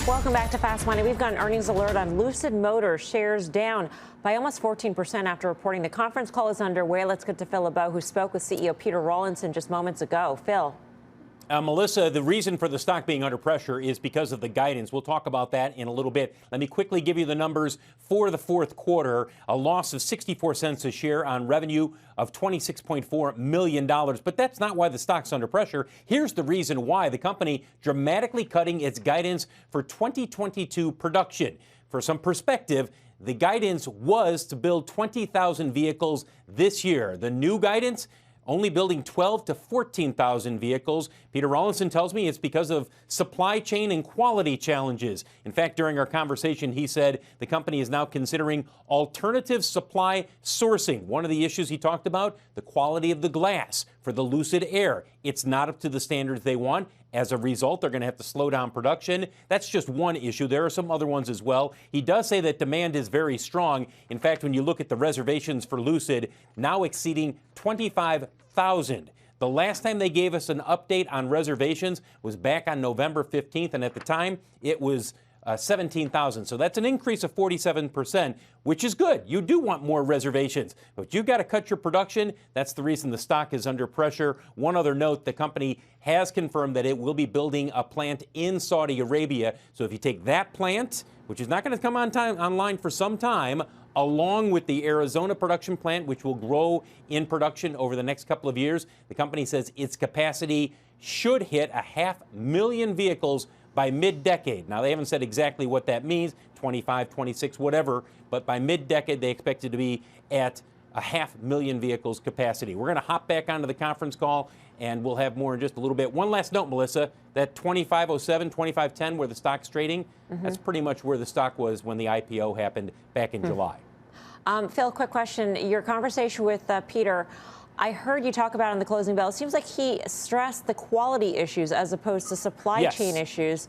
Welcome back to Fast Money. We've got an earnings alert on Lucid Motors. Shares down by almost 14% after reporting. The conference call is underway. Let's get to Phil LeBeau, who spoke with CEO Peter Rawlinson just moments ago. Phil. Melissa, the reason for the stock being under pressure is because of the guidance. We'll talk about that in a little bit. Let me quickly give you the numbers for the fourth quarter. A loss of 64 cents a share on revenue of $26.4 million. But that's not why the stock's under pressure. Here's the reason why. The company dramatically cutting its guidance for 2022 production. For some perspective, the guidance was to build 20,000 vehicles this year. The new guidance, only building 12 to 14,000 vehicles. Peter Rawlinson tells me it's because of supply chain and quality challenges. In fact, during our conversation, he said the company is now considering alternative supply sourcing. One of the issues he talked about, the quality of the glass for the Lucid Air. It's not up to the standards they want. As a result, they're going to have to slow down production. That's just one issue. There are some other ones as well. He does say that demand is very strong. In fact, when you look at the reservations for Lucid, now exceeding 25,000. The last time they gave us an update on reservations was back on November 15th, and at the time, it was 17,000. So that's an increase of 47%, which is good. You do want more reservations, but you've got to cut your production. That's the reason the stock is under pressure. One other note, the company has confirmed that it will be building a plant in Saudi Arabia. So if you take that plant, which is not going to come online for some time, along with the Arizona production plant, which will grow in production over the next couple of years, the company says its capacity should hit 500,000 vehicles by mid-decade. Now, they haven't said exactly what that means, 25, 26, whatever, but by mid-decade, they expect it to be at 500,000 vehicles capacity. We're going to hop back onto the conference call, and we'll have more in just a little bit. One last note, Melissa, that 2507, 2510, where the stock's trading, that's pretty much where the stock was when the IPO happened back in July. Phil, quick question. Your conversation with Peter, I heard you talk about in the closing bell. It seems like he stressed the quality issues as opposed to supply chain issues.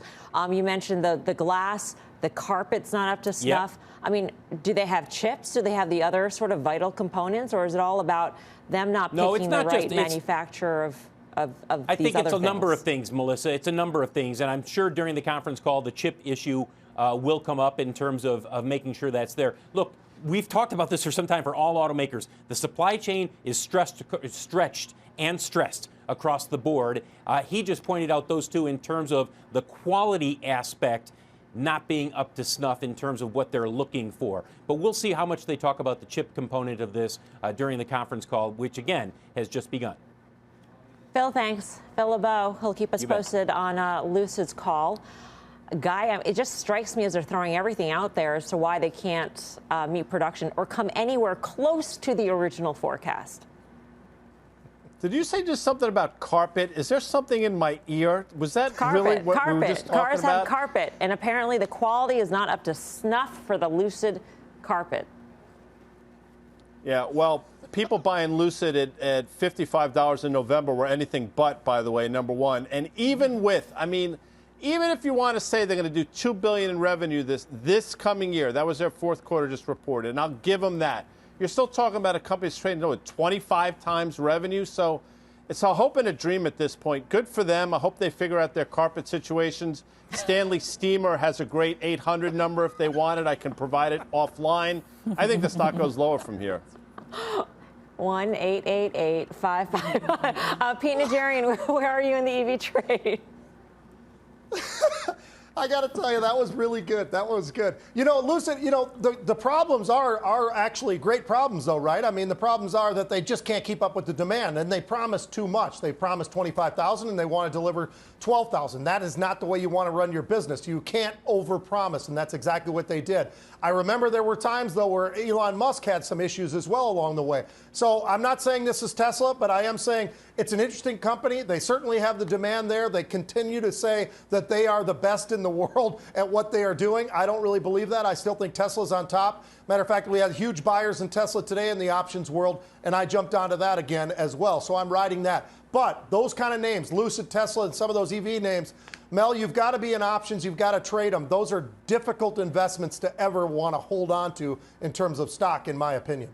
You mentioned the glass, the carpet's not up to snuff. Yep. I mean, do they have chips? Do they have the other sort of vital components? Or is it all about them not picking the right manufacturer of I think it's a number things? of things, Melissa. It's a number of things. And I'm sure during the conference call, the chip issue will come up in terms of making sure that's there. Look, we've talked about this for some time for all automakers. The supply chain is stretched and stressed across the board. He just pointed out those two in terms of the quality aspect not being up to snuff in terms of what they're looking for. But we'll see how much they talk about the chip component of this during the conference call, which, again, has just begun. Phil, thanks. Phil LeBeau, he'll keep us posted on Lucid's call. Guy, it just strikes me as they're throwing everything out there as to why they can't meet production or come anywhere close to the original forecast. Did you say just something about carpet? Is there something in my ear? Was that really what we were just talking about? Cars have carpet, and apparently the quality is not up to snuff for the Lucid carpet. Yeah, well, people buying Lucid at $55 in November were anything but, by the way, number one. And even with, I mean, even if you want to say they're going to do $2 billion in revenue this coming year, that was their fourth quarter just reported, and I'll give them that. You're still talking about a company that's trading at 25 times revenue, so it's a hope and a dream at this point. Good for them. I hope they figure out their carpet situations. Stanley Steamer has a great 800 number if they want it. I can provide it offline. I think the stock goes lower from here. 1-888-55. Pete Najarian, where are you in the EV trade? I got to tell you, that was really good. That was good. You know, Lucid, you know, the problems are actually great problems, though, right? I mean, the problems are that they just can't keep up with the demand, and they promised too much. They promised 25,000, and they want to deliver 12,000. That is not the way you want to run your business. You can't overpromise, and that's exactly what they did. I remember there were times, though, where Elon Musk had some issues as well along the way. So I'm not saying this is Tesla, but I am saying it's an interesting company. They certainly have the demand there. They continue to say that they are the best in the world at what they are doing. I don't really believe that. I still think Tesla's on top. Matter of fact, we had huge buyers in Tesla today in the options world, and I jumped onto that again as well. So I'm riding that. But those kind of names, Lucid, Tesla, and some of those EV names, Mel, you've got to be in options. You've got to trade them. Those are difficult investments to ever want to hold on to in terms of stock, in my opinion.